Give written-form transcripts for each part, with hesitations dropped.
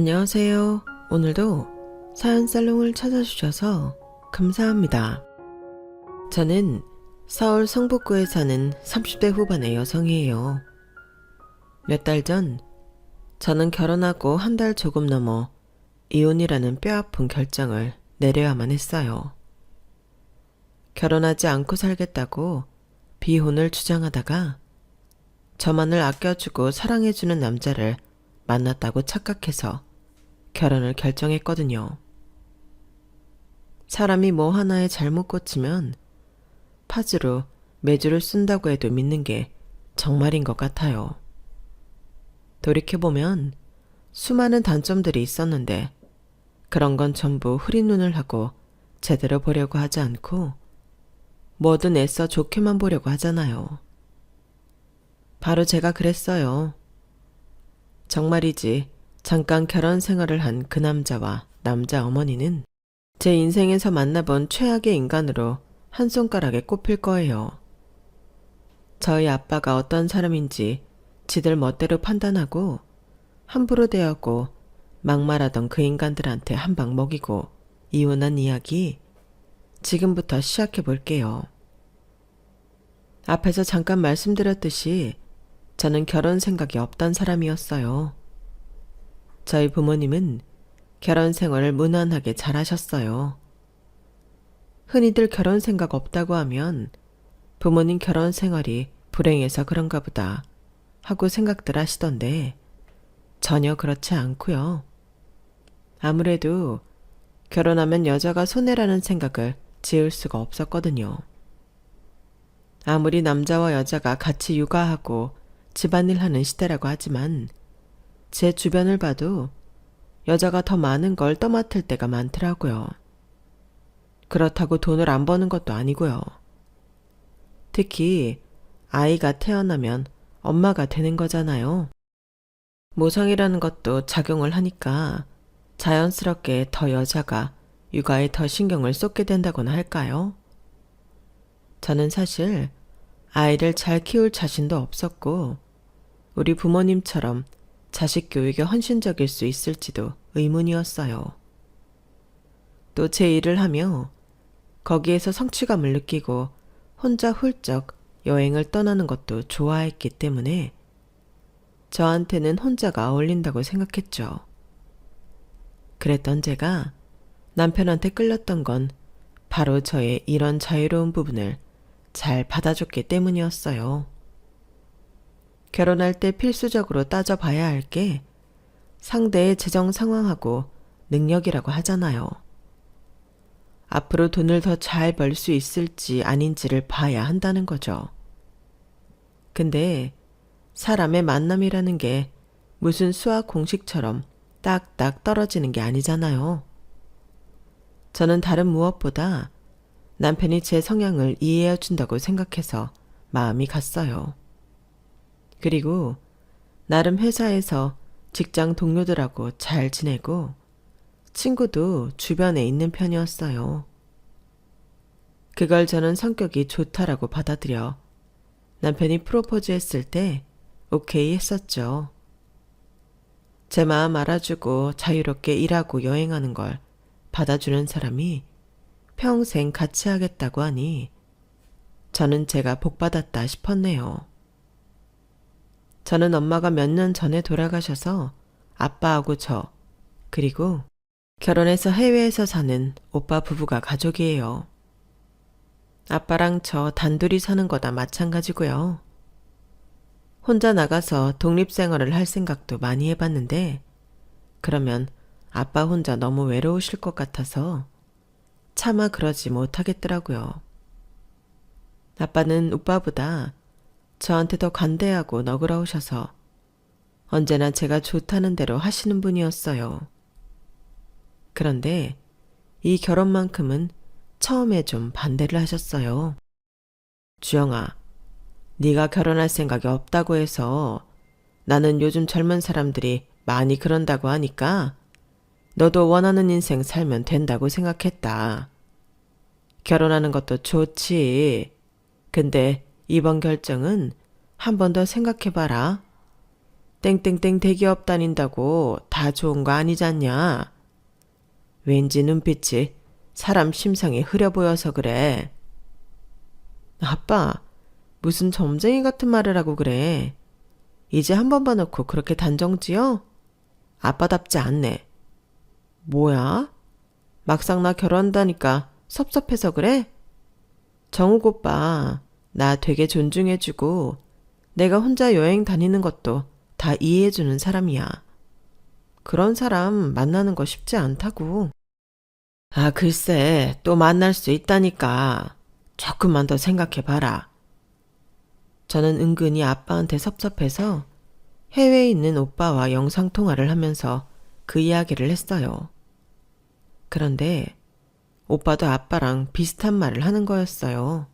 안녕하세요. 오늘도 사연 살롱을 찾아주셔서 감사합니다. 저는 서울 성북구에 사는 30대 후반의 여성이에요. 몇 달 전, 저는 결혼하고 한 달 조금 넘어 이혼이라는 뼈아픈 결정을 내려야만 했어요. 결혼하지 않고 살겠다고 비혼을 주장하다가 저만을 아껴주고 사랑해주는 남자를 만났다고 착각해서 결혼을 결정했거든요. 사람이 뭐 하나에 잘못 꽂히면 파즈로 매주를 쓴다고 해도 믿는 게 정말인 것 같아요. 돌이켜보면 수많은 단점들이 있었는데 그런 건 전부 흐린 눈을 하고 제대로 보려고 하지 않고 뭐든 애써 좋게만 보려고 하잖아요. 바로 제가 그랬어요. 정말이지 잠깐 결혼 생활을 한 그 남자와 남자 어머니는 제 인생에서 만나본 최악의 인간으로 한 손가락에 꼽힐 거예요. 저희 아빠가 어떤 사람인지 지들 멋대로 판단하고 함부로 대하고 막말하던 그 인간들한테 한 방 먹이고 이혼한 이야기 지금부터 시작해 볼게요. 앞에서 잠깐 말씀드렸듯이 저는 결혼 생각이 없던 사람이었어요. 저희 부모님은 결혼 생활을 무난하게 잘하셨어요. 흔히들 결혼 생각 없다고 하면 부모님 결혼 생활이 불행해서 그런가 보다 하고 생각들 하시던데 전혀 그렇지 않고요. 아무래도 결혼하면 여자가 손해라는 생각을 지을 수가 없었거든요. 아무리 남자와 여자가 같이 육아하고 집안일 하는 시대라고 하지만 제 주변을 봐도 여자가 더 많은 걸 떠맡을 때가 많더라고요. 그렇다고 돈을 안 버는 것도 아니고요. 특히 아이가 태어나면 엄마가 되는 거잖아요. 모성이라는 것도 작용을 하니까 자연스럽게 더 여자가 육아에 더 신경을 쏟게 된다고나 할까요? 저는 사실 아이를 잘 키울 자신도 없었고 우리 부모님처럼 자식 교육에 헌신적일 수 있을지도 의문이었어요. 또 제 일을 하며 거기에서 성취감을 느끼고 혼자 훌쩍 여행을 떠나는 것도 좋아했기 때문에 저한테는 혼자가 어울린다고 생각했죠. 그랬던 제가 남편한테 끌렸던 건 바로 저의 이런 자유로운 부분을 잘 받아줬기 때문이었어요. 결혼할 때 필수적으로 따져봐야 할 게 상대의 재정 상황하고 능력이라고 하잖아요. 앞으로 돈을 더 잘 벌 수 있을지 아닌지를 봐야 한다는 거죠. 근데 사람의 만남이라는 게 무슨 수학 공식처럼 딱딱 떨어지는 게 아니잖아요. 저는 다른 무엇보다 남편이 제 성향을 이해해 준다고 생각해서 마음이 갔어요. 그리고 나름 회사에서 직장 동료들하고 잘 지내고 친구도 주변에 있는 편이었어요. 그걸 저는 성격이 좋다라고 받아들여 남편이 프로포즈 했을 때 오케이 했었죠. 제 마음 알아주고 자유롭게 일하고 여행하는 걸 받아주는 사람이 평생 같이 하겠다고 하니 저는 제가 복받았다 싶었네요. 저는 엄마가 몇 년 전에 돌아가셔서 아빠하고 저 그리고 결혼해서 해외에서 사는 오빠 부부가 가족이에요. 아빠랑 저 단둘이 사는 거다 마찬가지고요. 혼자 나가서 독립생활을 할 생각도 많이 해봤는데 그러면 아빠 혼자 너무 외로우실 것 같아서 차마 그러지 못하겠더라고요. 아빠는 오빠보다 저한테 더 관대하고 너그러우셔서 언제나 제가 좋다는 대로 하시는 분이었어요. 그런데 이 결혼만큼은 처음에 좀 반대를 하셨어요. 주영아, 네가 결혼할 생각이 없다고 해서 나는 요즘 젊은 사람들이 많이 그런다고 하니까 너도 원하는 인생 살면 된다고 생각했다. 결혼하는 것도 좋지. 근데 이번 결정은 한 번 더 생각해봐라. 땡땡땡 대기업 다닌다고 다 좋은 거 아니잖냐. 왠지 눈빛이 사람 심상이 흐려 보여서 그래. 아빠, 무슨 점쟁이 같은 말을 하고 그래. 이제 한 번 봐놓고 그렇게 단정지어? 아빠답지 않네. 뭐야? 막상 나 결혼한다니까 섭섭해서 그래? 정욱 오빠, 나 되게 존중해주고 내가 혼자 여행 다니는 것도 다 이해해주는 사람이야. 그런 사람 만나는 거 쉽지 않다고. 아, 글쎄, 또 만날 수 있다니까. 조금만 더 생각해봐라. 저는 은근히 아빠한테 섭섭해서 해외에 있는 오빠와 영상통화를 하면서 그 이야기를 했어요. 그런데 오빠도 아빠랑 비슷한 말을 하는 거였어요.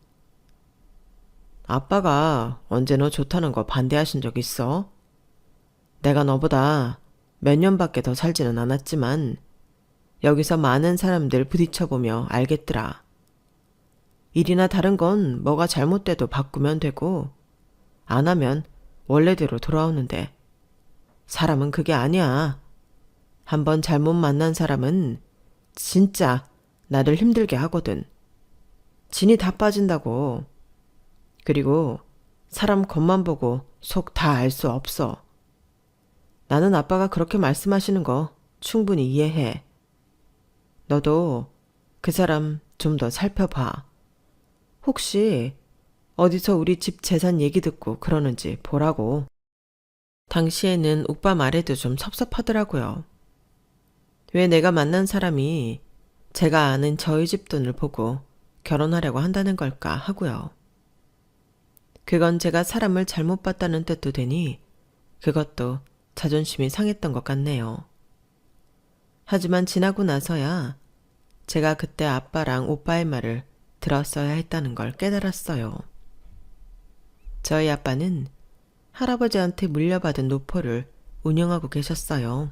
아빠가 언제 너 좋다는 거 반대하신 적 있어? 내가 너보다 몇 년밖에 더 살지는 않았지만 여기서 많은 사람들 부딪혀보며 알겠더라. 일이나 다른 건 뭐가 잘못돼도 바꾸면 되고 안 하면 원래대로 돌아오는데 사람은 그게 아니야. 한번 잘못 만난 사람은 진짜 나를 힘들게 하거든. 진이 다 빠진다고. 그리고 사람 겉만 보고 속 다 알 수 없어. 나는 아빠가 그렇게 말씀하시는 거 충분히 이해해. 너도 그 사람 좀 더 살펴봐. 혹시 어디서 우리 집 재산 얘기 듣고 그러는지 보라고. 당시에는 오빠 말에도 좀 섭섭하더라고요. 왜 내가 만난 사람이 제가 아는 저희 집 돈을 보고 결혼하려고 한다는 걸까 하고요. 그건 제가 사람을 잘못 봤다는 뜻도 되니 그것도 자존심이 상했던 것 같네요. 하지만 지나고 나서야 제가 그때 아빠랑 오빠의 말을 들었어야 했다는 걸 깨달았어요. 저희 아빠는 할아버지한테 물려받은 노포를 운영하고 계셨어요.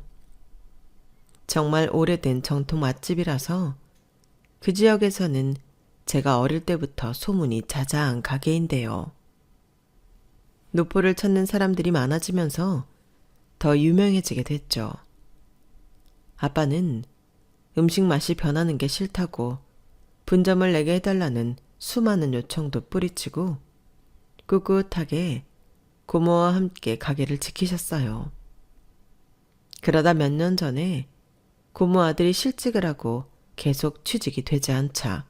정말 오래된 정통 맛집이라서 그 지역에서는 제가 어릴 때부터 소문이 자자한 가게인데요. 노포를 찾는 사람들이 많아지면서 더 유명해지게 됐죠. 아빠는 음식 맛이 변하는 게 싫다고 분점을 내게 해달라는 수많은 요청도 뿌리치고 꿋꿋하게 고모와 함께 가게를 지키셨어요. 그러다 몇 년 전에 고모 아들이 실직을 하고 계속 취직이 되지 않자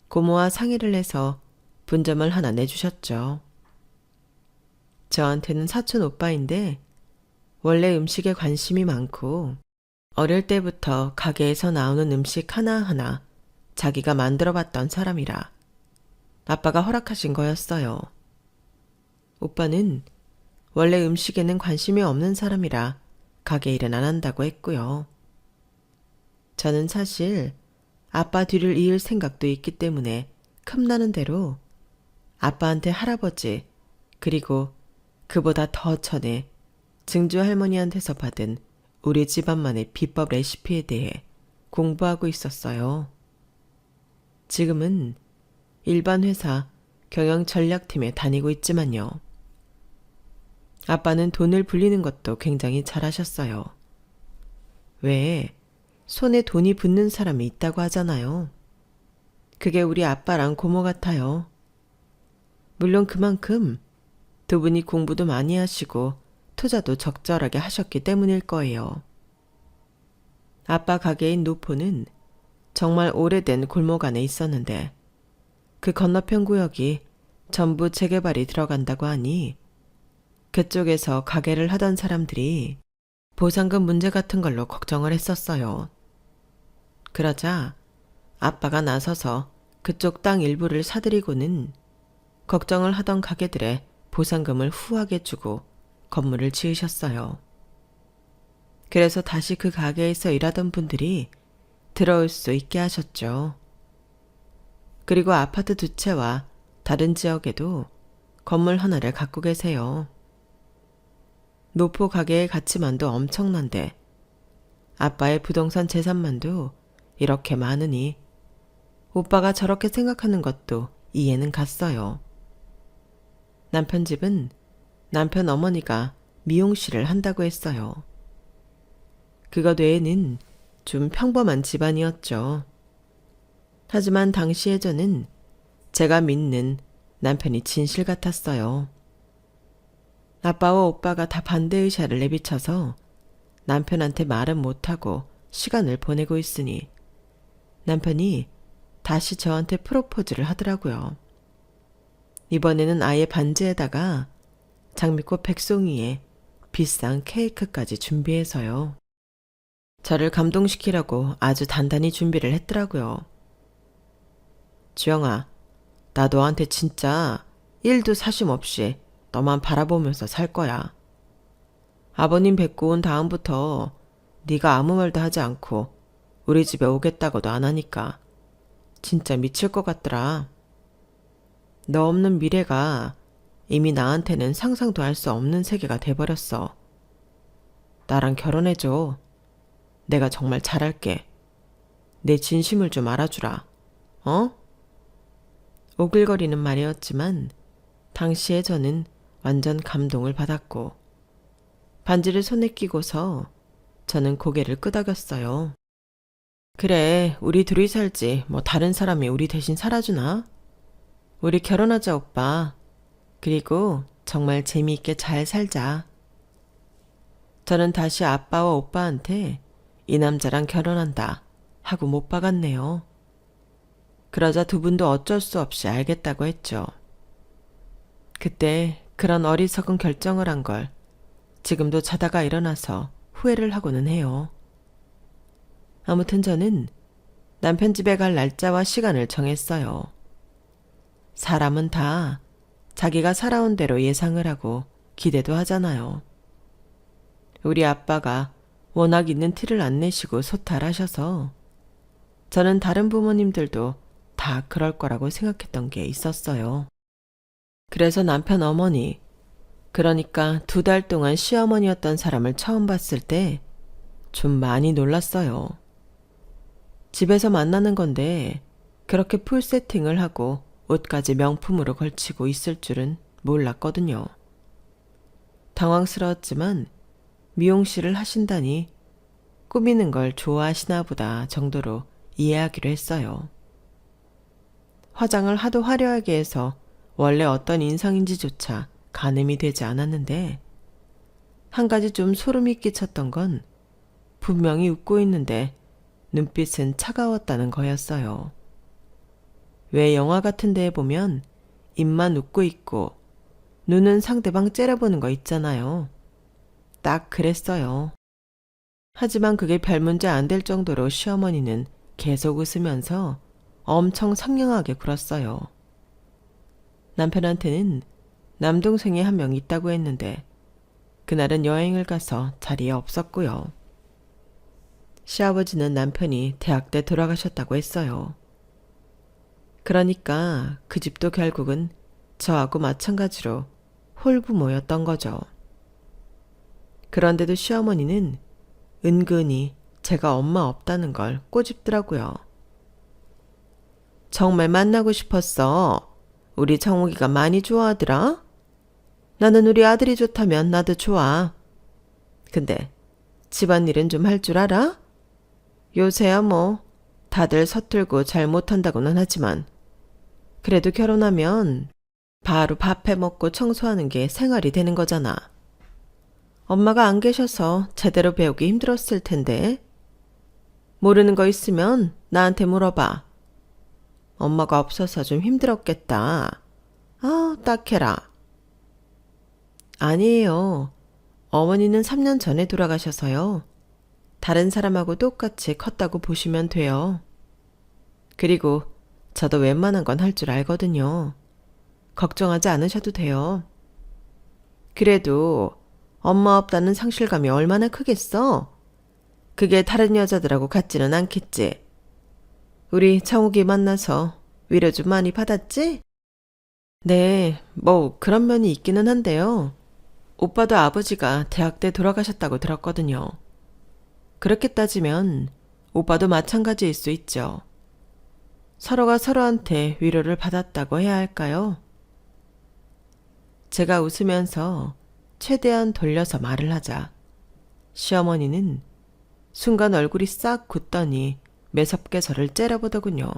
고모와 상의를 해서 분점을 하나 내주셨죠. 저한테는 사촌 오빠인데 원래 음식에 관심이 많고 어릴 때부터 가게에서 나오는 음식 하나하나 자기가 만들어봤던 사람이라 아빠가 허락하신 거였어요. 오빠는 원래 음식에는 관심이 없는 사람이라 가게 일은 안 한다고 했고요. 저는 사실 아빠 뒤를 이을 생각도 있기 때문에 틈나는 대로 아빠한테 할아버지 그리고 그보다 더 전에 증조 할머니한테서 받은 우리 집안만의 비법 레시피에 대해 공부하고 있었어요. 지금은 일반 회사 경영전략팀에 다니고 있지만요. 아빠는 돈을 불리는 것도 굉장히 잘하셨어요. 왜 손에 돈이 붙는 사람이 있다고 하잖아요. 그게 우리 아빠랑 고모 같아요. 물론 그만큼 두 분이 공부도 많이 하시고 투자도 적절하게 하셨기 때문일 거예요. 아빠 가게인 노포는 정말 오래된 골목 안에 있었는데 그 건너편 구역이 전부 재개발이 들어간다고 하니 그쪽에서 가게를 하던 사람들이 보상금 문제 같은 걸로 걱정을 했었어요. 그러자 아빠가 나서서 그쪽 땅 일부를 사들이고는 걱정을 하던 가게들의 보상금을 후하게 주고 건물을 지으셨어요. 그래서 다시 그 가게에서 일하던 분들이 들어올 수 있게 하셨죠. 그리고 아파트 두 채와 다른 지역에도 건물 하나를 갖고 계세요. 노포 가게의 가치만도 엄청난데 아빠의 부동산 재산만도 이렇게 많으니 오빠가 저렇게 생각하는 것도 이해는 갔어요. 남편 집은 남편 어머니가 미용실을 한다고 했어요. 그것 외에는 좀 평범한 집안이었죠. 하지만 당시에 저는 제가 믿는 남편이 진실 같았어요. 아빠와 오빠가 다 반대 의사를 내비쳐서 남편한테 말은 못하고 시간을 보내고 있으니 남편이 다시 저한테 프로포즈를 하더라고요. 이번에는 아예 반지에다가 장미꽃 100송이에 비싼 케이크까지 준비해서요. 저를 감동시키려고 아주 단단히 준비를 했더라고요. 주영아, 나 너한테 진짜 1도 사심 없이 너만 바라보면서 살 거야. 아버님 뵙고 온 다음부터 네가 아무 말도 하지 않고 우리 집에 오겠다고도 안 하니까 진짜 미칠 것 같더라. 너 없는 미래가 이미 나한테는 상상도 할 수 없는 세계가 돼버렸어. 나랑 결혼해줘. 내가 정말 잘할게. 내 진심을 좀 알아주라. 어? 오글거리는 말이었지만 당시에 저는 완전 감동을 받았고 반지를 손에 끼고서 저는 고개를 끄덕였어요. 그래, 우리 둘이 살지 뭐 다른 사람이 우리 대신 살아주나? 우리 결혼하자 오빠. 그리고 정말 재미있게 잘 살자. 저는 다시 아빠와 오빠한테 이 남자랑 결혼한다 하고 못 박았네요. 그러자 두 분도 어쩔 수 없이 알겠다고 했죠. 그때 그런 어리석은 결정을 한 걸 지금도 자다가 일어나서 후회를 하고는 해요. 아무튼 저는 남편 집에 갈 날짜와 시간을 정했어요. 사람은 다 자기가 살아온 대로 예상을 하고 기대도 하잖아요. 우리 아빠가 워낙 있는 티를 안 내시고 소탈하셔서 저는 다른 부모님들도 다 그럴 거라고 생각했던 게 있었어요. 그래서 남편 어머니, 그러니까 2달 동안 시어머니였던 사람을 처음 봤을 때 좀 많이 놀랐어요. 집에서 만나는 건데 그렇게 풀 세팅을 하고 옷까지 명품으로 걸치고 있을 줄은 몰랐거든요. 당황스러웠지만 미용실을 하신다니 꾸미는 걸 좋아하시나 보다 정도로 이해하기로 했어요. 화장을 하도 화려하게 해서 원래 어떤 인상인지조차 가늠이 되지 않았는데 한 가지 좀 소름이 끼쳤던 건 분명히 웃고 있는데 눈빛은 차가웠다는 거였어요. 왜 영화 같은 데에 보면 입만 웃고 있고 눈은 상대방 째려보는 거 있잖아요. 딱 그랬어요. 하지만 그게 별 문제 안 될 정도로 시어머니는 계속 웃으면서 엄청 상냥하게 굴었어요. 남편한테는 남동생이 한 명 있다고 했는데 그날은 여행을 가서 자리에 없었고요. 시아버지는 남편이 대학 때 돌아가셨다고 했어요. 그러니까 그 집도 결국은 저하고 마찬가지로 홀부모였던 거죠. 그런데도 시어머니는 은근히 제가 엄마 없다는 걸 꼬집더라고요. 정말 만나고 싶었어. 우리 정욱이가 많이 좋아하더라. 나는 우리 아들이 좋다면 나도 좋아. 근데 집안일은 좀 할 줄 알아? 요새야 뭐 다들 서툴고 잘 못한다고는 하지만 그래도 결혼하면 바로 밥 해먹고 청소하는 게 생활이 되는 거잖아. 엄마가 안 계셔서 제대로 배우기 힘들었을 텐데. 모르는 거 있으면 나한테 물어봐. 엄마가 없어서 좀 힘들었겠다. 아, 딱해라. 아니에요. 어머니는 3년 전에 돌아가셔서요. 다른 사람하고 똑같이 컸다고 보시면 돼요. 그리고 저도 웬만한 건 할 줄 알거든요. 걱정하지 않으셔도 돼요. 그래도 엄마 없다는 상실감이 얼마나 크겠어? 그게 다른 여자들하고 같지는 않겠지. 우리 정욱이 만나서 위로 좀 많이 받았지? 네, 뭐 그런 면이 있기는 한데요. 오빠도 아버지가 대학 때 돌아가셨다고 들었거든요. 그렇게 따지면 오빠도 마찬가지일 수 있죠. 서로가 서로한테 위로를 받았다고 해야 할까요? 제가 웃으면서 최대한 돌려서 말을 하자 시어머니는 순간 얼굴이 싹 굳더니 매섭게 저를 째려보더군요.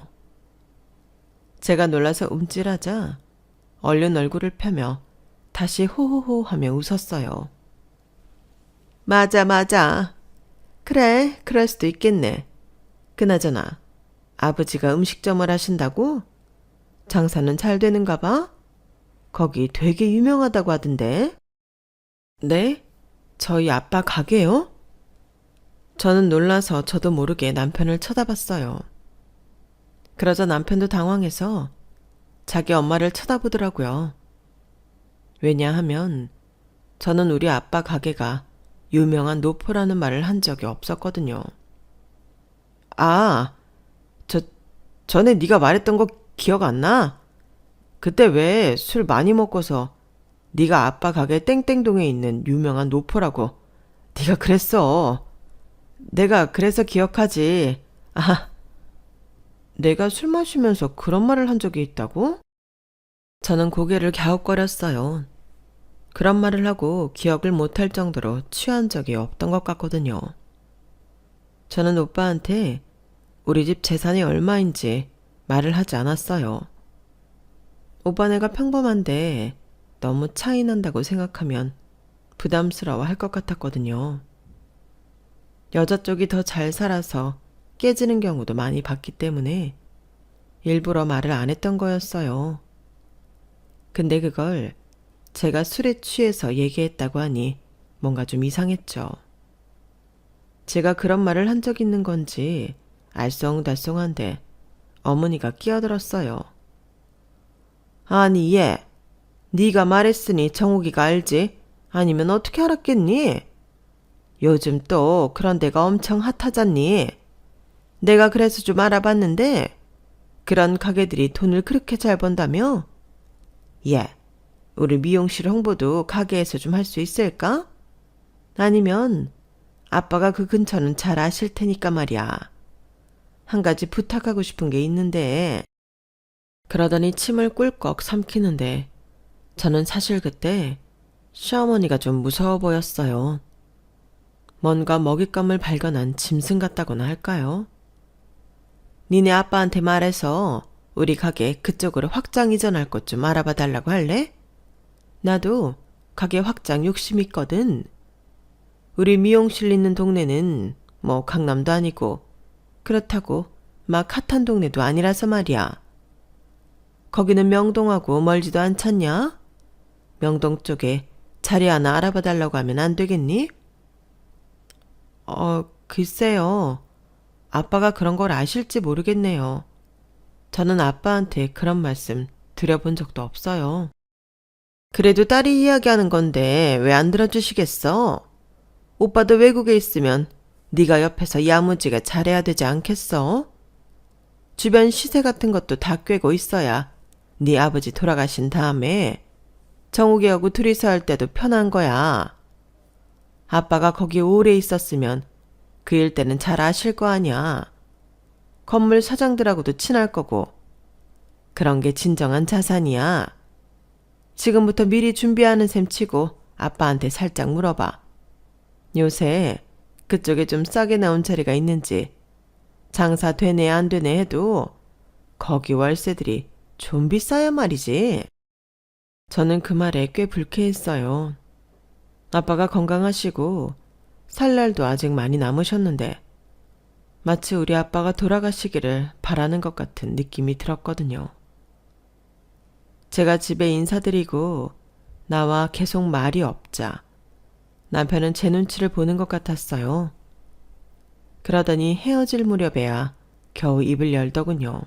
제가 놀라서 움찔하자 얼른 얼굴을 펴며 다시 호호호 하며 웃었어요. 맞아. 그래, 그럴 수도 있겠네. 그나저나 아버지가 음식점을 하신다고? 장사는 잘 되는가 봐? 거기 되게 유명하다고 하던데. 네? 저희 아빠 가게요? 저는 놀라서 저도 모르게 남편을 쳐다봤어요. 그러자 남편도 당황해서 자기 엄마를 쳐다보더라고요. 왜냐하면 저는 우리 아빠 가게가 유명한 노포라는 말을 한 적이 없었거든요. 아, 전에 네가 말했던 거 기억 안 나? 그때 왜 술 많이 먹고서 네가 아빠 가게 땡땡동에 있는 유명한 노포라고 네가 그랬어. 내가 그래서 기억하지. 아, 내가 술 마시면서 그런 말을 한 적이 있다고? 저는 고개를 갸웃거렸어요. 그런 말을 하고 기억을 못할 정도로 취한 적이 없던 것 같거든요. 저는 오빠한테 우리 집 재산이 얼마인지 말을 하지 않았어요. 오빠네가 평범한데 너무 차이 난다고 생각하면 부담스러워 할 것 같았거든요. 여자 쪽이 더 잘 살아서 깨지는 경우도 많이 봤기 때문에 일부러 말을 안 했던 거였어요. 근데 그걸 제가 술에 취해서 얘기했다고 하니 뭔가 좀 이상했죠. 제가 그런 말을 한 적 있는 건지 알쏭달쏭한데 어머니가 끼어들었어요. 아니 얘, 네가 말했으니 정욱이가 알지? 아니면 어떻게 알았겠니? 요즘 또 그런 데가 엄청 핫하잖니? 내가 그래서 좀 알아봤는데 그런 가게들이 돈을 그렇게 잘 번다며? 얘, 우리 미용실 홍보도 가게에서 좀 할 수 있을까? 아니면 아빠가 그 근처는 잘 아실 테니까 말이야. 한 가지 부탁하고 싶은 게 있는데. 그러더니 침을 꿀꺽 삼키는데 저는 사실 그때 시어머니가 좀 무서워 보였어요. 뭔가 먹잇감을 발견한 짐승 같다고나 할까요? 니네 아빠한테 말해서 우리 가게 그쪽으로 확장 이전할 것 좀 알아봐 달라고 할래? 나도 가게 확장 욕심 있거든. 우리 미용실 있는 동네는 뭐 강남도 아니고 그렇다고 막 핫한 동네도 아니라서 말이야. 거기는 명동하고 멀지도 않잖냐? 명동 쪽에 자리 하나 알아봐 달라고 하면 안 되겠니? 글쎄요. 아빠가 그런 걸 아실지 모르겠네요. 저는 아빠한테 그런 말씀 드려본 적도 없어요. 그래도 딸이 이야기하는 건데 왜 안 들어주시겠어? 오빠도 외국에 있으면 네가 옆에서 야무지게 잘해야 되지 않겠어? 주변 시세 같은 것도 다 꿰고 있어야 네 아버지 돌아가신 다음에 정욱이하고 둘이서 할 때도 편한 거야. 아빠가 거기 오래 있었으면 그 일대는 잘 아실 거 아냐. 건물 사장들하고도 친할 거고. 그런 게 진정한 자산이야. 지금부터 미리 준비하는 셈 치고 아빠한테 살짝 물어봐. 요새 그쪽에 좀 싸게 나온 자리가 있는지, 장사 되네 안 되네 해도 거기 월세들이 좀 비싸야 말이지. 저는 그 말에 꽤 불쾌했어요. 아빠가 건강하시고 살 날도 아직 많이 남으셨는데 마치 우리 아빠가 돌아가시기를 바라는 것 같은 느낌이 들었거든요. 제가 집에 인사드리고 나와 계속 말이 없자 남편은 제 눈치를 보는 것 같았어요. 그러더니 헤어질 무렵에야 겨우 입을 열더군요.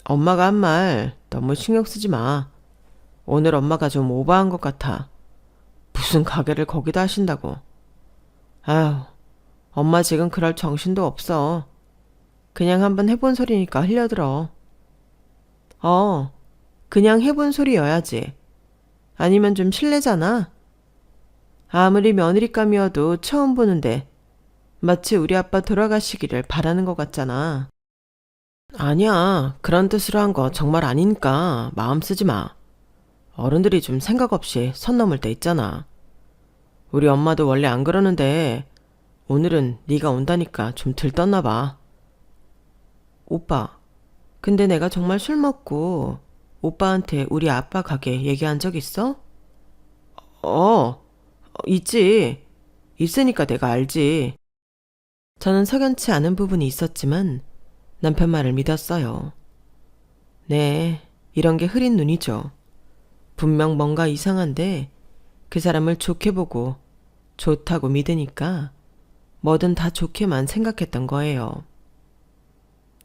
엄마가 한 말 너무 신경 쓰지 마. 오늘 엄마가 좀 오버한 것 같아. 무슨 가게를 거기다 하신다고. 아휴, 엄마 지금 그럴 정신도 없어. 그냥 한번 해본 소리니까 흘려들어. 그냥 해본 소리여야지. 아니면 좀 실례잖아. 아무리 며느리감이어도 처음 보는데 마치 우리 아빠 돌아가시기를 바라는 것 같잖아. 아니야, 그런 뜻으로 한 거 정말 아니니까 마음 쓰지 마. 어른들이 좀 생각 없이 선 넘을 때 있잖아. 우리 엄마도 원래 안 그러는데 오늘은 네가 온다니까 좀 들떴나 봐. 오빠, 근데 내가 정말 술 먹고 오빠한테 우리 아빠 가게 얘기한 적 있어? 있지. 있으니까 내가 알지. 저는 석연치 않은 부분이 있었지만 남편 말을 믿었어요. 네, 이런 게 흐린 눈이죠. 분명 뭔가 이상한데 그 사람을 좋게 보고 좋다고 믿으니까 뭐든 다 좋게만 생각했던 거예요.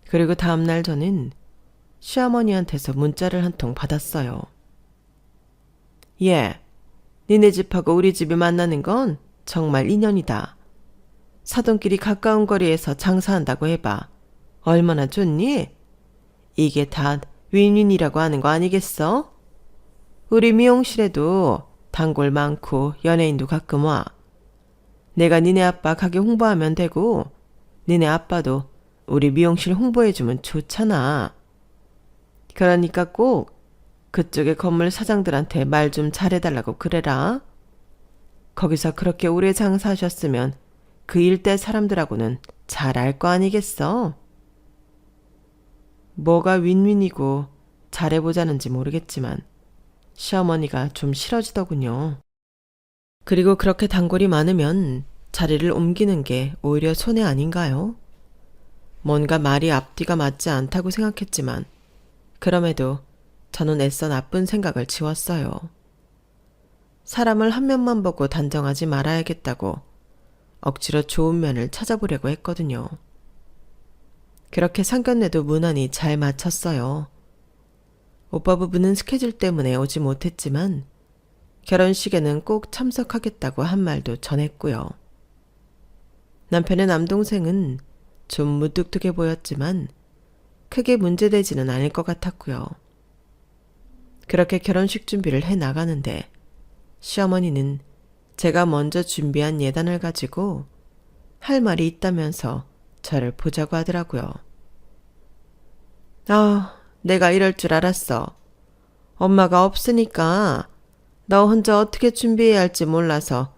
그리고 다음날 저는 시어머니한테서 문자를 한 통 받았어요. 예, 니네 집하고 우리 집이 만나는 건 정말 인연이다. 사돈끼리 가까운 거리에서 장사한다고 해봐. 얼마나 좋니? 이게 다 윈윈이라고 하는 거 아니겠어? 우리 미용실에도 단골 많고 연예인도 가끔 와. 내가 니네 아빠 가게 홍보하면 되고 니네 아빠도 우리 미용실 홍보해주면 좋잖아. 그러니까 꼭 그쪽의 건물 사장들한테 말 좀 잘해달라고 그래라. 거기서 그렇게 오래 장사하셨으면 그 일대 사람들하고는 잘 알 거 아니겠어? 뭐가 윈윈이고 잘해보자는지 모르겠지만 시어머니가 좀 싫어지더군요. 그리고 그렇게 단골이 많으면 자리를 옮기는 게 오히려 손해 아닌가요? 뭔가 말이 앞뒤가 맞지 않다고 생각했지만 그럼에도 저는 애써 나쁜 생각을 지웠어요. 사람을 한 면만 보고 단정하지 말아야겠다고 억지로 좋은 면을 찾아보려고 했거든요. 그렇게 상견례도 무난히 잘 마쳤어요. 오빠 부부는 스케줄 때문에 오지 못했지만 결혼식에는 꼭 참석하겠다고 한 말도 전했고요. 남편의 남동생은 좀 무뚝뚝해 보였지만 크게 문제되지는 않을 것 같았고요. 그렇게 결혼식 준비를 해 나가는데 시어머니는 제가 먼저 준비한 예단을 가지고 할 말이 있다면서 저를 보자고 하더라고요. 내가 이럴 줄 알았어. 엄마가 없으니까 너 혼자 어떻게 준비해야 할지 몰라서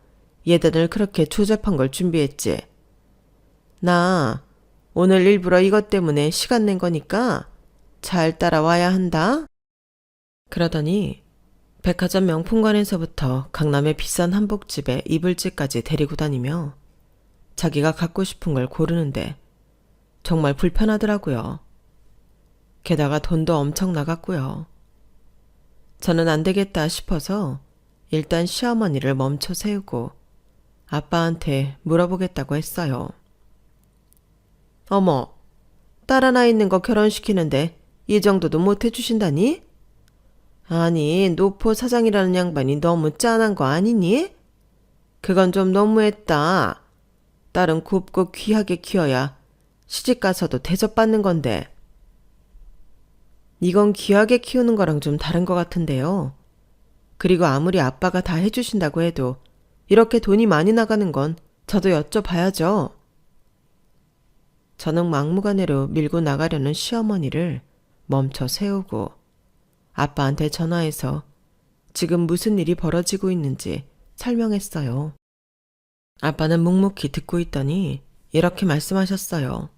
예단을 그렇게 조잡한 걸 준비했지. 나 오늘 일부러 이것 때문에 시간 낸 거니까 잘 따라와야 한다. 그러더니 백화점 명품관에서부터 강남의 비싼 한복집에 이불집까지 데리고 다니며 자기가 갖고 싶은 걸 고르는데 정말 불편하더라고요. 게다가 돈도 엄청 나갔고요. 저는 안 되겠다 싶어서 일단 시어머니를 멈춰 세우고 아빠한테 물어보겠다고 했어요. 어머, 딸 하나 있는 거 결혼시키는데 이 정도도 못 해주신다니? 아니, 노포 사장이라는 양반이 너무 짠한 거 아니니? 그건 좀 너무했다. 딸은 곱고 귀하게 키워야 시집가서도 대접받는 건데. 이건 귀하게 키우는 거랑 좀 다른 것 같은데요. 그리고 아무리 아빠가 다 해주신다고 해도 이렇게 돈이 많이 나가는 건 저도 여쭤봐야죠. 저는 막무가내로 밀고 나가려는 시어머니를 멈춰 세우고 아빠한테 전화해서 지금 무슨 일이 벌어지고 있는지 설명했어요. 아빠는 묵묵히 듣고 있더니 이렇게 말씀하셨어요.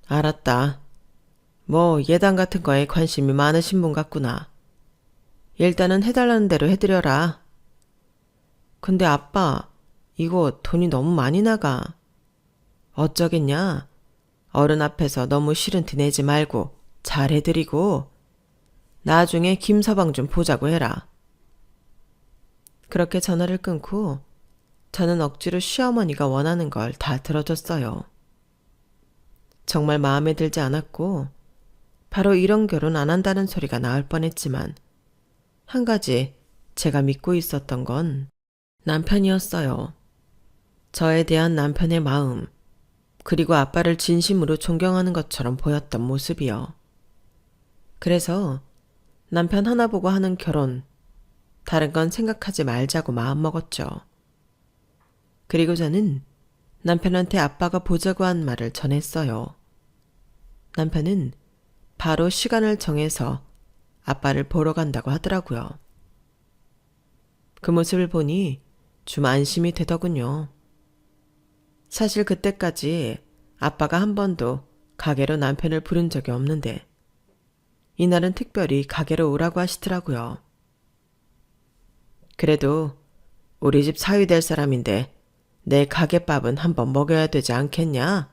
알았다. 뭐 예단 같은 거에 관심이 많으신 분 같구나. 일단은 해달라는 대로 해드려라. 근데 아빠, 이거 돈이 너무 많이 나가. 어쩌겠냐? 어른 앞에서 너무 싫은 티 내지 말고 잘 해드리고 나중에 김서방 좀 보자고 해라. 그렇게 전화를 끊고 저는 억지로 시어머니가 원하는 걸 다 들어줬어요. 정말 마음에 들지 않았고 바로 이런 결혼 안 한다는 소리가 나올 뻔했지만 한 가지 제가 믿고 있었던 건 남편이었어요. 저에 대한 남편의 마음, 그리고 아빠를 진심으로 존경하는 것처럼 보였던 모습이요. 그래서 남편 하나 보고 하는 결혼, 다른 건 생각하지 말자고 마음먹었죠. 그리고 저는 남편한테 아빠가 보자고 한 말을 전했어요. 남편은 바로 시간을 정해서 아빠를 보러 간다고 하더라고요. 그 모습을 보니 좀 안심이 되더군요. 사실 그때까지 아빠가 한 번도 가게로 남편을 부른 적이 없는데 이날은 특별히 가게로 오라고 하시더라고요. 그래도 우리 집 사위 될 사람인데 내 가게밥은 한번 먹여야 되지 않겠냐?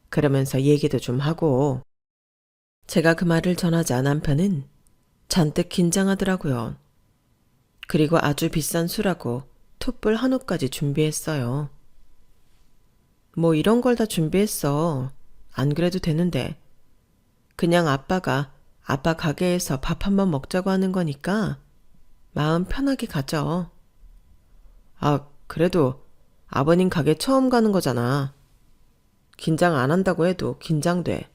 그러면서 얘기도 좀 하고. 제가 그 말을 전하자 남편은 잔뜩 긴장하더라고요. 그리고 아주 비싼 술하고 툭불 한우까지 준비했어요. 뭐 이런 걸 다 준비했어. 안 그래도 되는데. 그냥 아빠가 아빠 가게에서 밥 한번 먹자고 하는 거니까 마음 편하게 가져. 아, 그래도 아버님 가게 처음 가는 거잖아. 긴장 안 한다고 해도 긴장돼.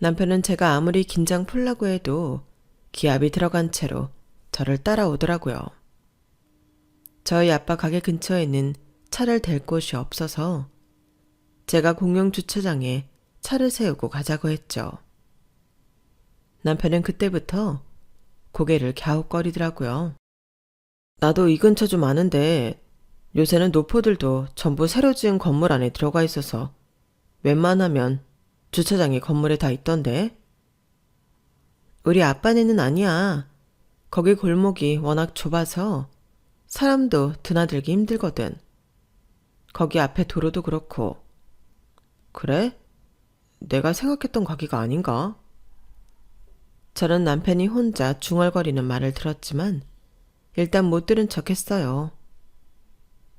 남편은 제가 아무리 긴장 풀라고 해도 기압이 들어간 채로 저를 따라오더라고요. 저희 아빠 가게 근처에는 차를 댈 곳이 없어서 제가 공영 주차장에 차를 세우고 가자고 했죠. 남편은 그때부터 고개를 갸웃거리더라고요. 나도 이 근처 좀 아는데 요새는 노포들도 전부 새로 지은 건물 안에 들어가 있어서 웬만하면 주차장이 건물에 다 있던데. 우리 아빠네는 아니야. 거기 골목이 워낙 좁아서 사람도 드나들기 힘들거든. 거기 앞에 도로도 그렇고. 그래? 내가 생각했던 가게가 아닌가? 저는 남편이 혼자 중얼거리는 말을 들었지만 일단 못 들은 척 했어요.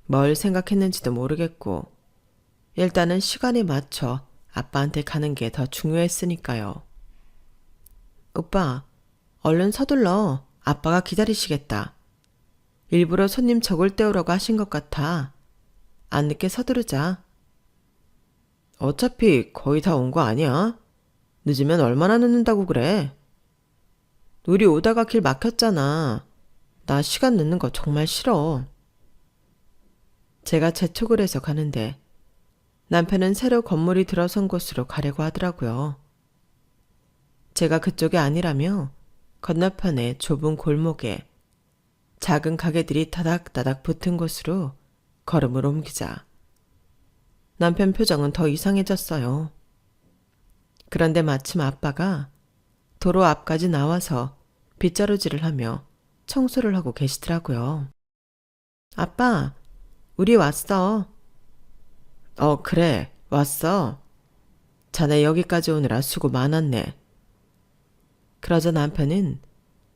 뭘 생각했는지도 모르겠고 일단은 시간에 맞춰 아빠한테 가는 게 더 중요했으니까요. 오빠, 얼른 서둘러. 아빠가 기다리시겠다. 일부러 손님 적을 때우라고 하신 것 같아. 안 늦게 서두르자. 어차피 거의 다 온 거 아니야? 늦으면 얼마나 늦는다고 그래? 우리 오다가 길 막혔잖아. 나 시간 늦는 거 정말 싫어. 제가 재촉을 해서 가는데 남편은 새로 건물이 들어선 곳으로 가려고 하더라고요. 제가 그쪽이 아니라며 건너편의 좁은 골목에 작은 가게들이 다닥다닥 붙은 곳으로 걸음을 옮기자 남편 표정은 더 이상해졌어요. 그런데 마침 아빠가 도로 앞까지 나와서 빗자루질을 하며 청소를 하고 계시더라고요. 아빠, 우리 왔어. 그래, 왔어. 자네 여기까지 오느라 수고 많았네. 그러자 남편은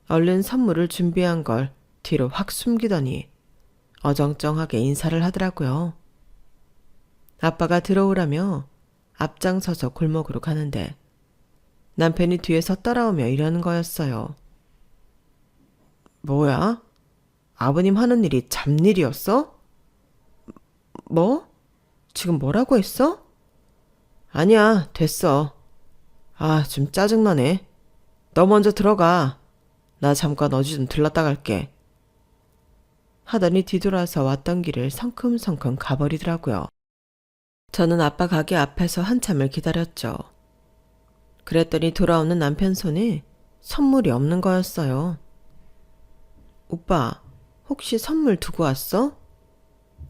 얼른 선물을 준비한 걸 뒤로 확 숨기더니 어정쩡하게 인사를 하더라고요. 아빠가 들어오라며 앞장서서 골목으로 가는데 남편이 뒤에서 따라오며 이러는 거였어요. 뭐야? 아버님 하는 일이 잡일이었어? 뭐? 지금 뭐라고 했어? 아니야, 됐어. 아, 좀 짜증나네. 너 먼저 들어가. 나 잠깐 어디 좀 들렀다 갈게. 하더니 뒤돌아서 왔던 길을 성큼성큼 가버리더라고요. 저는 아빠 가게 앞에서 한참을 기다렸죠. 그랬더니 돌아오는 남편 손에 선물이 없는 거였어요. 오빠, 혹시 선물 두고 왔어?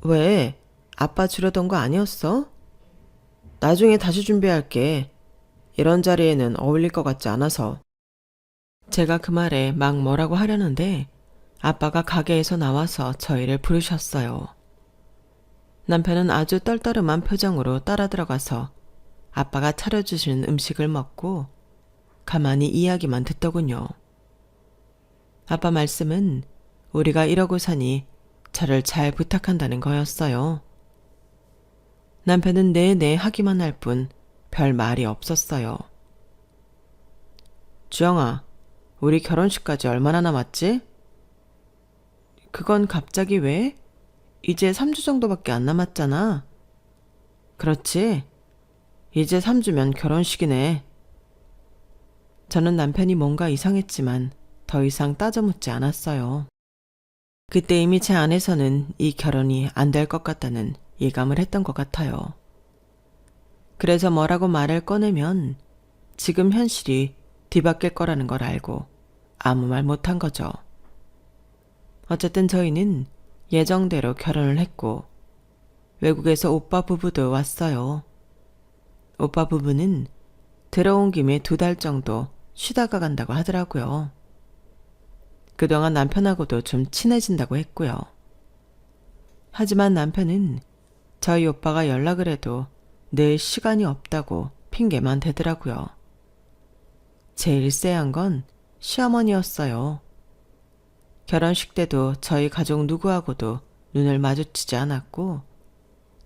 왜? 아빠 주려던 거 아니었어? 나중에 다시 준비할게. 이런 자리에는 어울릴 것 같지 않아서. 제가 그 말에 막 뭐라고 하려는데 아빠가 가게에서 나와서 저희를 부르셨어요. 남편은 아주 떨떠름한 표정으로 따라 들어가서 아빠가 차려주시는 음식을 먹고 가만히 이야기만 듣더군요. 아빠 말씀은 우리가 이러고 사니 저를 잘 부탁한다는 거였어요. 남편은 네네 하기만 할 뿐 별 말이 없었어요. 주영아, 우리 결혼식까지 얼마나 남았지? 그건 갑자기 왜? 이제 3주 정도밖에 안 남았잖아. 그렇지? 이제 3주면 결혼식이네. 저는 남편이 뭔가 이상했지만 더 이상 따져 묻지 않았어요. 그때 이미 제 안에서는 이 결혼이 안 될 것 같다는 예감을 했던 것 같아요. 그래서 뭐라고 말을 꺼내면 지금 현실이 뒤바뀔 거라는 걸 알고 아무 말 못한 거죠. 어쨌든 저희는 예정대로 결혼을 했고 외국에서 오빠 부부도 왔어요. 오빠 부부는 들어온 김에 2달 정도 쉬다가 간다고 하더라고요. 그동안 남편하고도 좀 친해진다고 했고요. 하지만 남편은 저희 오빠가 연락을 해도 늘 시간이 없다고 핑계만 대더라고요. 제일 쎄한 건 시어머니였어요. 결혼식 때도 저희 가족 누구하고도 눈을 마주치지 않았고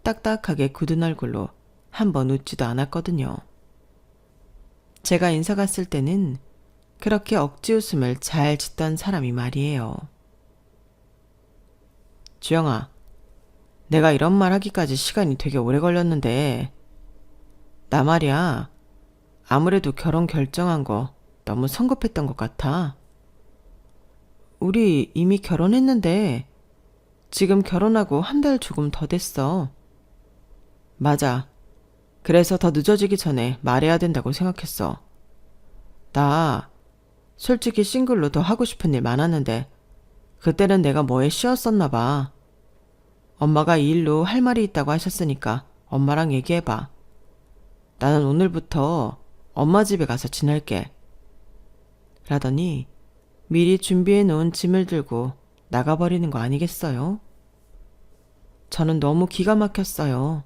딱딱하게 굳은 얼굴로 한 번 웃지도 않았거든요. 제가 인사 갔을 때는 그렇게 억지 웃음을 잘 짓던 사람이 말이에요. 주영아, 내가 이런 말 하기까지 시간이 되게 오래 걸렸는데 나 말이야, 아무래도 결혼 결정한 거 너무 성급했던 것 같아. 우리 이미 결혼했는데 지금 결혼하고 1달 조금 더 됐어. 맞아. 그래서 더 늦어지기 전에 말해야 된다고 생각했어. 나 솔직히 싱글로 더 하고 싶은 일 많았는데 그때는 내가 뭐에 씌었었나 봐. 엄마가 이 일로 할 말이 있다고 하셨으니까 엄마랑 얘기해봐. 나는 오늘부터 엄마 집에 가서 지낼게. 라더니 미리 준비해 놓은 짐을 들고 나가버리는 거 아니겠어요? 저는 너무 기가 막혔어요.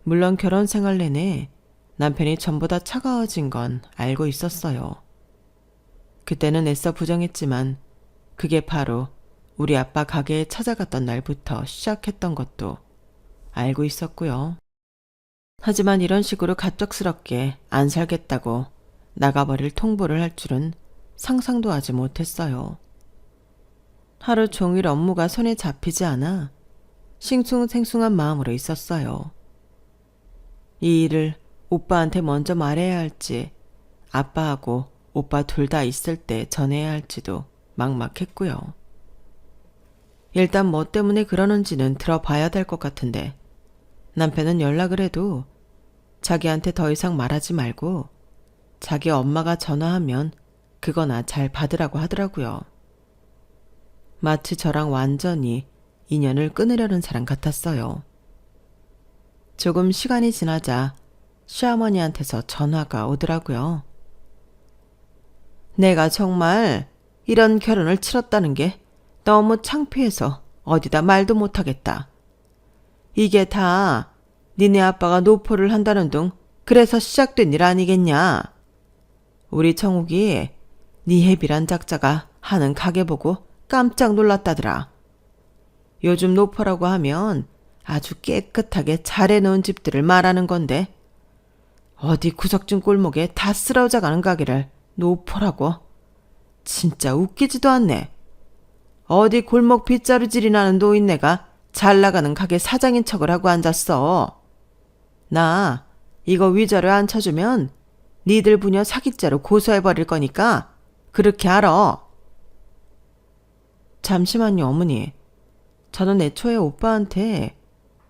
물론 결혼 생활 내내 남편이 전보다 차가워진 건 알고 있었어요. 그때는 애써 부정했지만 그게 바로 우리 아빠 가게에 찾아갔던 날부터 시작했던 것도 알고 있었고요. 하지만 이런 식으로 갑작스럽게 안 살겠다고 나가버릴 통보를 할 줄은 상상도 하지 못했어요. 하루 종일 업무가 손에 잡히지 않아 싱숭생숭한 마음으로 있었어요. 이 일을 오빠한테 먼저 말해야 할지 아빠하고 오빠 둘 다 있을 때 전해야 할지도 막막했고요. 일단 뭐 때문에 그러는지는 들어봐야 될 것 같은데 남편은 연락을 해도 자기한테 더 이상 말하지 말고 자기 엄마가 전화하면 그거나 잘 받으라고 하더라고요. 마치 저랑 완전히 인연을 끊으려는 사람 같았어요. 조금 시간이 지나자 시어머니한테서 전화가 오더라고요. 내가 정말 이런 결혼을 치렀다는 게 너무 창피해서 어디다 말도 못하겠다. 이게 다 니네 아빠가 노포를 한다는 둥 그래서 시작된 일 아니겠냐. 우리 청욱이 니 해비란 작자가 하는 가게 보고 깜짝 놀랐다더라. 요즘 노포라고 하면 아주 깨끗하게 잘해놓은 집들을 말하는 건데 어디 구석진 골목에 다 쓰러져가는 가게를 노포라고? 진짜 웃기지도 않네. 어디 골목 빗자루질이 나는 노인네가 잘 나가는 가게 사장인 척을 하고 앉았어. 나 이거 위자료 안 쳐주면 니들 부녀 사기죄로 고소해버릴 거니까 그렇게 알아. 잠시만요, 어머니. 저는 애초에 오빠한테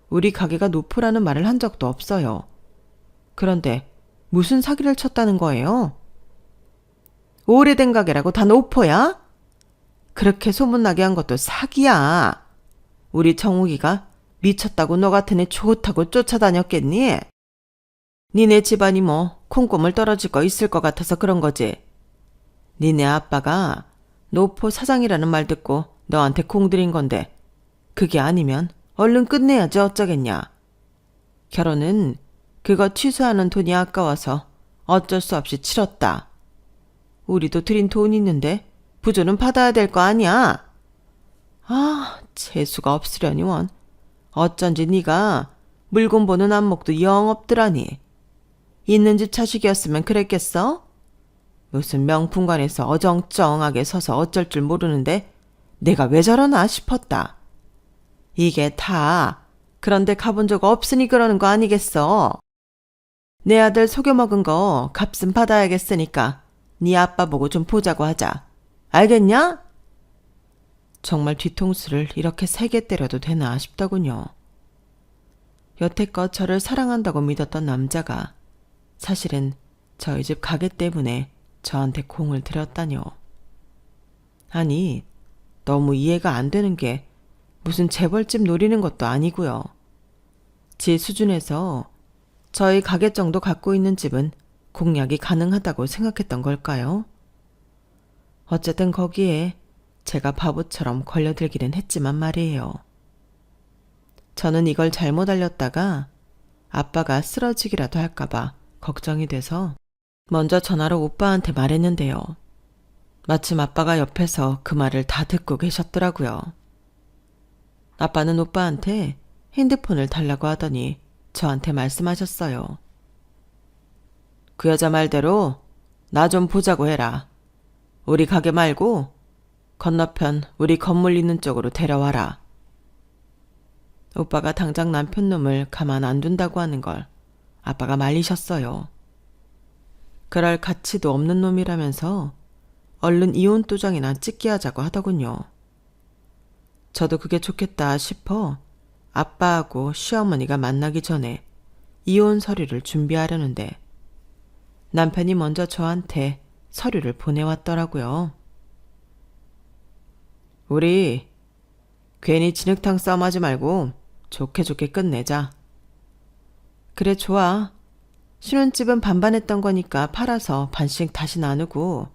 우리 가게가 노포라는 말을 한 적도 없어요. 그런데 무슨 사기를 쳤다는 거예요? 오래된 가게라고 다 노포야? 그렇게 소문나게 한 것도 사기야. 우리 정욱이가 미쳤다고 너 같은 애 좋다고 쫓아다녔겠니? 니네 집안이 뭐 콩고물 떨어질 거 있을 것 같아서 그런 거지. 니네 아빠가 노포 사장이라는 말 듣고 너한테 공들인 건데 그게 아니면 얼른 끝내야지 어쩌겠냐. 결혼은 그거 취소하는 돈이 아까워서 어쩔 수 없이 치렀다. 우리도 드린 돈 있는데 부조는 받아야 될 거 아니야. 아, 재수가 없으려니 원. 어쩐지 네가 물건 보는 안목도 영 없더라니. 있는 집 자식이었으면 그랬겠어? 무슨 명품관에서 어정쩡하게 서서 어쩔 줄 모르는데 내가 왜 저러나 싶었다. 이게 다 그런데 가본 적 없으니 그러는 거 아니겠어. 내 아들 속여먹은 거 값은 받아야겠으니까 네 아빠 보고 좀 보자고 하자. 알겠냐? 정말 뒤통수를 이렇게 세게 때려도 되나 싶더군요. 여태껏 저를 사랑한다고 믿었던 남자가 사실은 저희 집 가게 때문에 저한테 공을 들였다뇨. 아니, 너무 이해가 안 되는 게 무슨 재벌집 노리는 것도 아니고요. 지 수준에서 저희 가게 정도 갖고 있는 집은 공략이 가능하다고 생각했던 걸까요? 어쨌든 거기에 제가 바보처럼 걸려들기는 했지만 말이에요. 저는 이걸 잘못 알렸다가 아빠가 쓰러지기라도 할까봐 걱정이 돼서 먼저 전화로 오빠한테 말했는데요. 마침 아빠가 옆에서 그 말을 다 듣고 계셨더라고요. 아빠는 오빠한테 핸드폰을 달라고 하더니 저한테 말씀하셨어요. 그 여자 말대로 나 좀 보자고 해라. 우리 가게 말고 건너편 우리 건물 있는 쪽으로 데려와라. 오빠가 당장 남편 놈을 가만 안 둔다고 하는 걸 아빠가 말리셨어요. 그럴 가치도 없는 놈이라면서 얼른 이혼 도장이나 찍게 하자고 하더군요. 저도 그게 좋겠다 싶어 아빠하고 시어머니가 만나기 전에 이혼 서류를 준비하려는데 남편이 먼저 저한테 서류를 보내왔더라고요. 우리 괜히 진흙탕 싸움하지 말고 좋게 끝내자. 그래 좋아. 신혼집은 반반했던 거니까 팔아서 반씩 다시 나누고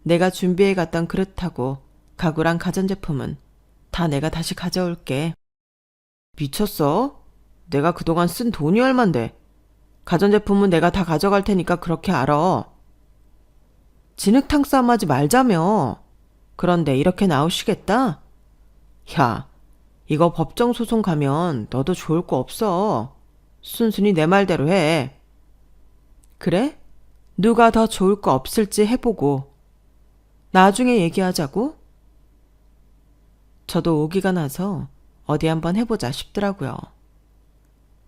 내가 준비해 갔던 그릇하고 가구랑 가전제품은 다 내가 다시 가져올게. 미쳤어? 내가 그동안 쓴 돈이 얼만데. 가전제품은 내가 다 가져갈 테니까 그렇게 알아. 진흙탕 싸움하지 말자며. 그런데 이렇게 나오시겠다? 야, 이거 법정 소송 가면 너도 좋을 거 없어. 순순히 내 말대로 해. 그래? 누가 더 좋을 거 없을지 해보고 나중에 얘기하자고? 저도 오기가 나서 어디 한번 해보자 싶더라고요.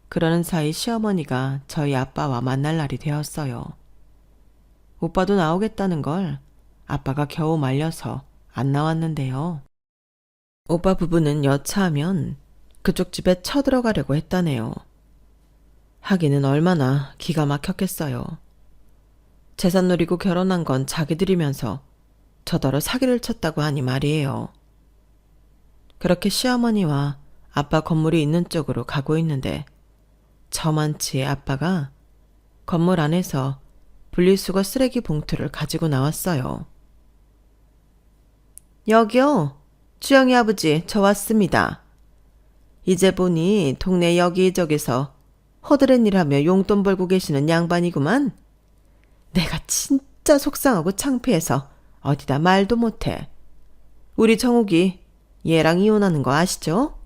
그러는 사이 시어머니가 저희 아빠와 만날 날이 되었어요. 오빠도 나오겠다는 걸 아빠가 겨우 말려서 안 나왔는데요. 오빠 부부는 여차하면 그쪽 집에 쳐들어가려고 했다네요. 하기는 얼마나 기가 막혔겠어요. 재산 노리고 결혼한 건 자기들이면서 저더러 사기를 쳤다고 하니 말이에요. 그렇게 시어머니와 아빠 건물이 있는 쪽으로 가고 있는데 저만치 아빠가 건물 안에서 분리수거 쓰레기 봉투를 가지고 나왔어요. 여기요. 주영이 아버지, 저 왔습니다. 이제 보니 동네 여기저기서 허드렛 일하며 용돈 벌고 계시는 양반이구만. 내가 진짜 속상하고 창피해서 어디다 말도 못해. 우리 정욱이 얘랑 이혼하는 거 아시죠?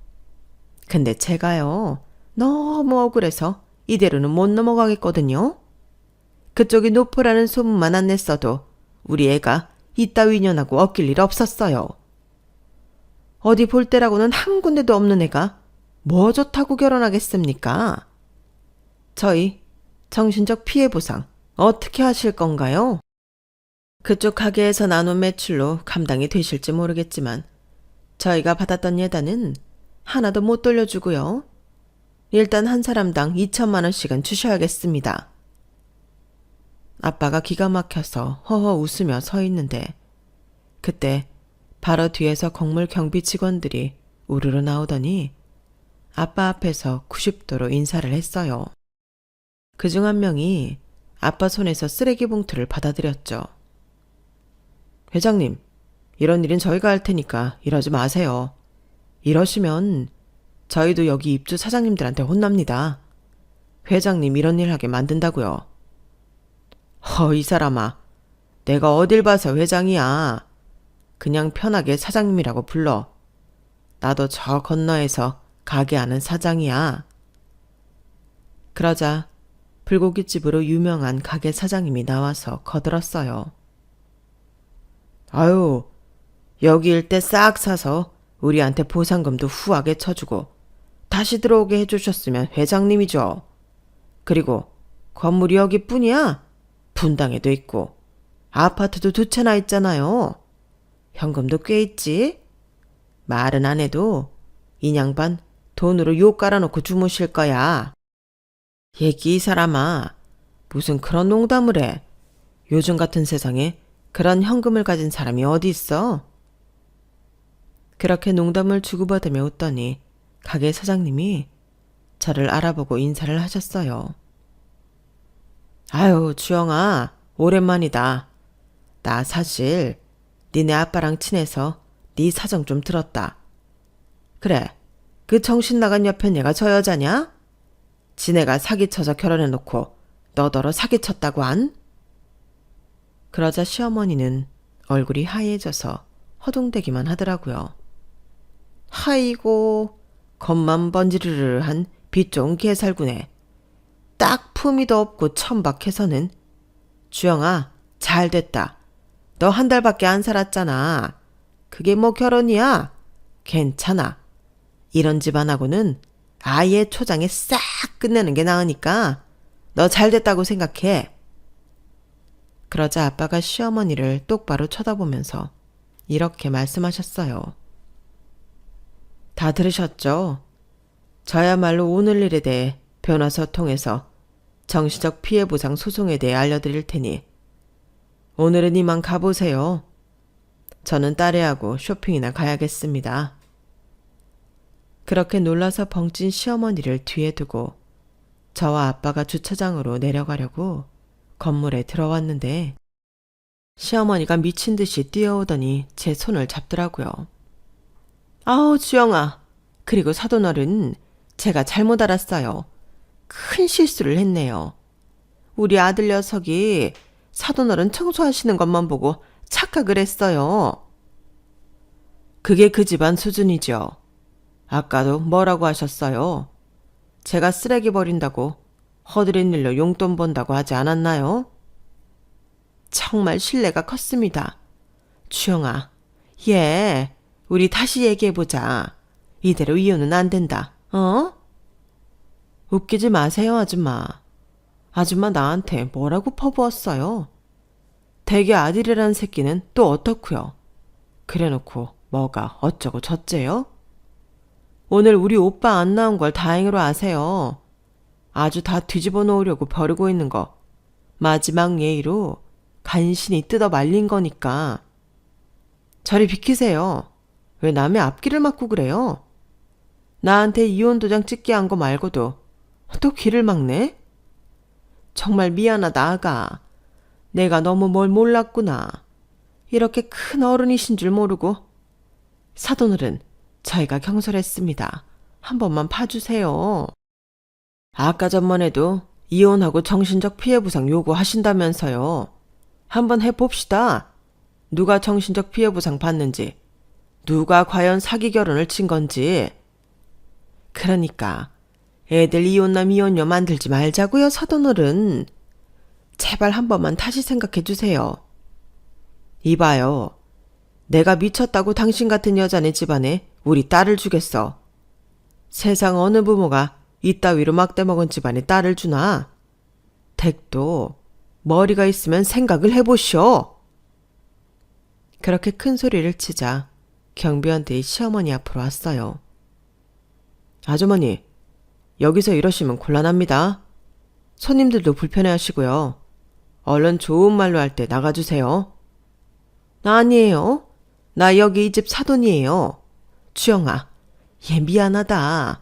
근데 제가요, 너무 억울해서 이대로는 못 넘어가겠거든요. 그쪽이 노포라는 소문만 안 냈어도 우리 애가 이따위 인연하고 엮일 일 없었어요. 어디 볼 때라고는 한 군데도 없는 애가 뭐 좋다고 결혼하겠습니까? 저희 정신적 피해 보상 어떻게 하실 건가요? 그쪽 가게에서 나눈 매출로 감당이 되실지 모르겠지만 저희가 받았던 예단은 하나도 못 돌려주고요. 일단 한 사람당 2천만 원씩은 주셔야겠습니다. 아빠가 기가 막혀서 허허 웃으며 서 있는데 그때 바로 뒤에서 건물 경비 직원들이 우르르 나오더니 아빠 앞에서 90도로 인사를 했어요. 그중 한 명이 아빠 손에서 쓰레기 봉투를 받아들였죠. 회장님, 이런 일은 저희가 할 테니까 이러지 마세요. 이러시면 저희도 여기 입주 사장님들한테 혼납니다. 회장님 이런 일 하게 만든다고요. 이 사람아. 내가 어딜 봐서 회장이야. 그냥 편하게 사장님이라고 불러. 나도 저 건너에서 가게 하는 사장이야. 그러자 불고기집으로 유명한 가게 사장님이 나와서 거들었어요. 아유, 여기 일대 싹 사서 우리한테 보상금도 후하게 쳐주고 다시 들어오게 해주셨으면 회장님이죠. 그리고 건물이 여기뿐이야. 분당에도 있고 아파트도 2채나 있잖아요. 현금도 꽤 있지. 말은 안 해도 이 양반 돈으로 욕 깔아놓고 주무실 거야. 얘기 이 사람아. 무슨 그런 농담을 해. 요즘 같은 세상에 그런 현금을 가진 사람이 어디 있어? 그렇게 농담을 주고받으며 웃더니 가게 사장님이 저를 알아보고 인사를 하셨어요. 아유, 주영아, 오랜만이다. 나 사실 니네 아빠랑 친해서 네 사정 좀 들었다. 그래, 그 정신 나간 옆에 얘가 저 여자냐? 지네가 사기쳐서 결혼해놓고 너더러 사기쳤다고 안? 그러자 시어머니는 얼굴이 하얘져서 허둥대기만 하더라고요. 하이고, 겉만 번지르르한 빛 좋은 개살구네. 딱 품위도 없고 천박해서는. 주영아, 잘됐다. 너 한 달밖에 안 살았잖아. 그게 뭐 결혼이야? 괜찮아. 이런 집안하고는 아예 초장에 싹 끝내는 게 나으니까 너 잘됐다고 생각해. 그러자 아빠가 시어머니를 똑바로 쳐다보면서 이렇게 말씀하셨어요. 다 들으셨죠? 저야말로 오늘 일에 대해 변호사 통해서 정신적 피해 보상 소송에 대해 알려드릴 테니 오늘은 이만 가보세요. 저는 딸애하고 쇼핑이나 가야겠습니다. 그렇게 놀라서 벙찐 시어머니를 뒤에 두고 저와 아빠가 주차장으로 내려가려고 건물에 들어왔는데 시어머니가 미친 듯이 뛰어오더니 제 손을 잡더라고요. 아우, 주영아. 그리고 사돈어른, 제가 잘못 알았어요. 큰 실수를 했네요. 우리 아들 녀석이 사돈어른 청소하시는 것만 보고 착각을 했어요. 그게 그 집안 수준이죠. 아까도 뭐라고 하셨어요? 제가 쓰레기 버린다고 허드렛 일로 용돈 번다고 하지 않았나요? 정말 신뢰가 컸습니다. 주영아, 얘 우리 다시 얘기해보자. 이대로 이혼은 안 된다. 어? 웃기지 마세요, 아줌마. 아줌마 나한테 뭐라고 퍼부었어요? 대개 아들이라는 새끼는 또 어떻고요? 그래놓고 뭐가 어쩌고 저쩌요? 오늘 우리 오빠 안 나온 걸 다행으로 아세요. 아주 다 뒤집어 놓으려고 벼르고 있는 거 마지막 예의로 간신히 뜯어 말린 거니까. 저리 비키세요. 왜 남의 앞길을 막고 그래요? 나한테 이혼 도장 찍게 한 거 말고도 또 길을 막네? 정말 미안하다, 아가. 내가 너무 뭘 몰랐구나. 이렇게 큰 어른이신 줄 모르고. 사돈어른, 저희가 경솔했습니다. 한 번만 봐주세요. 아까 전번에도 이혼하고 정신적 피해보상 요구하신다면서요. 한번 해봅시다. 누가 정신적 피해보상 받는지, 누가 과연 사기 결혼을 친 건지. 그러니까 애들 이혼남 이혼녀 만들지 말자고요, 사돈어른. 제발 한 번만 다시 생각해 주세요. 이봐요. 내가 미쳤다고 당신 같은 여자네 집안에 우리 딸을 주겠어. 세상 어느 부모가 이따위로 막대먹은 집안에 딸을 주나? 댁도 머리가 있으면 생각을 해보시오. 그렇게 큰 소리를 치자 경비원들이 시어머니 앞으로 왔어요. 아주머니, 여기서 이러시면 곤란합니다. 손님들도 불편해하시고요. 얼른 좋은 말로 할 때 나가주세요. 아니에요. 나 여기 이 집 사돈이에요. 주영아, 얘 미안하다.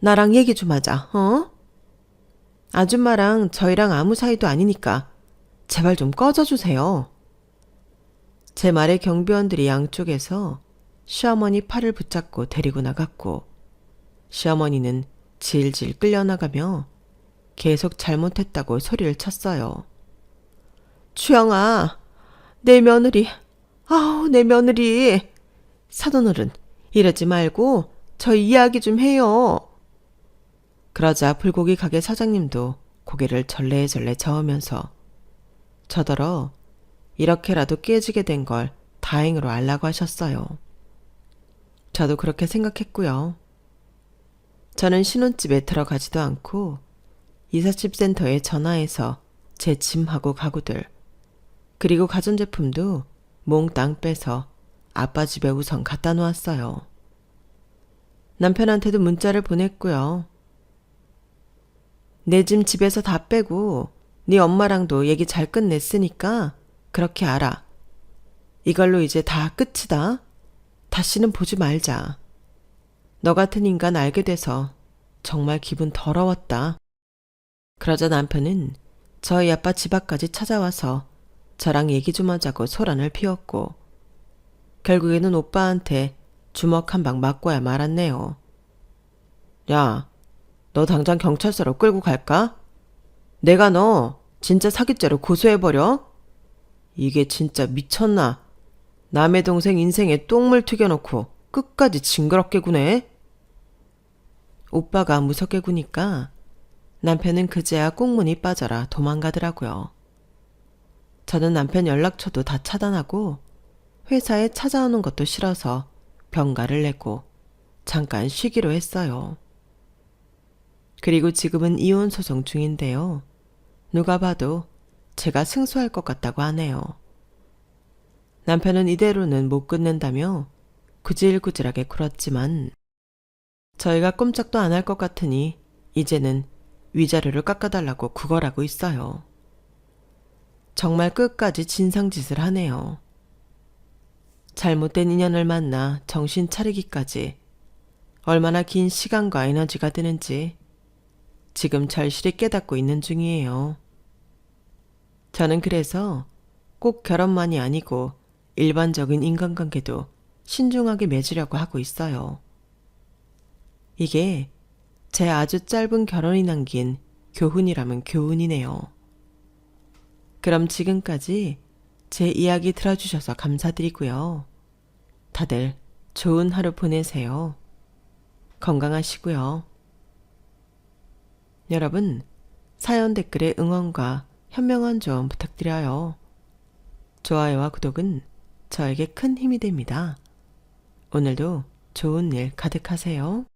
나랑 얘기 좀 하자, 어? 아줌마랑 저희랑 아무 사이도 아니니까 제발 좀 꺼져주세요. 제 말에 경비원들이 양쪽에서 시어머니 팔을 붙잡고 데리고 나갔고 시어머니는 질질 끌려나가며 계속 잘못했다고 소리를 쳤어요. 주영아, 내 며느리, 아우, 내 며느리. 사돈어른, 이러지 말고 저희 이야기 좀 해요. 그러자 불고기 가게 사장님도 고개를 절레절레 저으면서 저더러 이렇게라도 깨지게 된 걸 다행으로 알라고 하셨어요. 저도 그렇게 생각했고요. 저는 신혼집에 들어가지도 않고 이삿짐 센터에 전화해서 제 짐하고 가구들 그리고 가전제품도 몽땅 빼서 아빠 집에 우선 갖다 놓았어요. 남편한테도 문자를 보냈고요. 내 짐 집에서 다 빼고 네 엄마랑도 얘기 잘 끝냈으니까 그렇게 알아. 이걸로 이제 다 끝이다. 다시는 보지 말자. 너 같은 인간 알게 돼서 정말 기분 더러웠다. 그러자 남편은 저희 아빠 집 앞까지 찾아와서 저랑 얘기 좀 하자고 소란을 피웠고 결국에는 오빠한테 주먹 한 방 맞고야 말았네요. 야, 너 당장 경찰서로 끌고 갈까? 내가 너 진짜 사기죄로 고소해버려? 이게 진짜 미쳤나? 남의 동생 인생에 똥물 튀겨놓고 끝까지 징그럽게 구네? 오빠가 무섭게 구니까 남편은 그제야 꽁문이 빠져라 도망가더라고요. 저는 남편 연락처도 다 차단하고 회사에 찾아오는 것도 싫어서 병가를 내고 잠깐 쉬기로 했어요. 그리고 지금은 이혼 소송 중인데요. 누가 봐도 제가 승소할 것 같다고 하네요. 남편은 이대로는 못 끝낸다며 구질구질하게 굴었지만 저희가 꼼짝도 안 할 것 같으니 이제는 위자료를 깎아달라고 구걸하고 있어요. 정말 끝까지 진상짓을 하네요. 잘못된 인연을 만나 정신 차리기까지 얼마나 긴 시간과 에너지가 드는지 지금 절실히 깨닫고 있는 중이에요. 저는 그래서 꼭 결혼만이 아니고 일반적인 인간관계도 신중하게 맺으려고 하고 있어요. 이게 제 아주 짧은 결혼이 남긴 교훈이라면 교훈이네요. 그럼 지금까지 제 이야기 들어주셔서 감사드리고요. 다들 좋은 하루 보내세요. 건강하시고요. 여러분, 사연 댓글에 응원과 현명한 조언 부탁드려요. 좋아요와 구독은 저에게 큰 힘이 됩니다. 오늘도 좋은 일 가득하세요.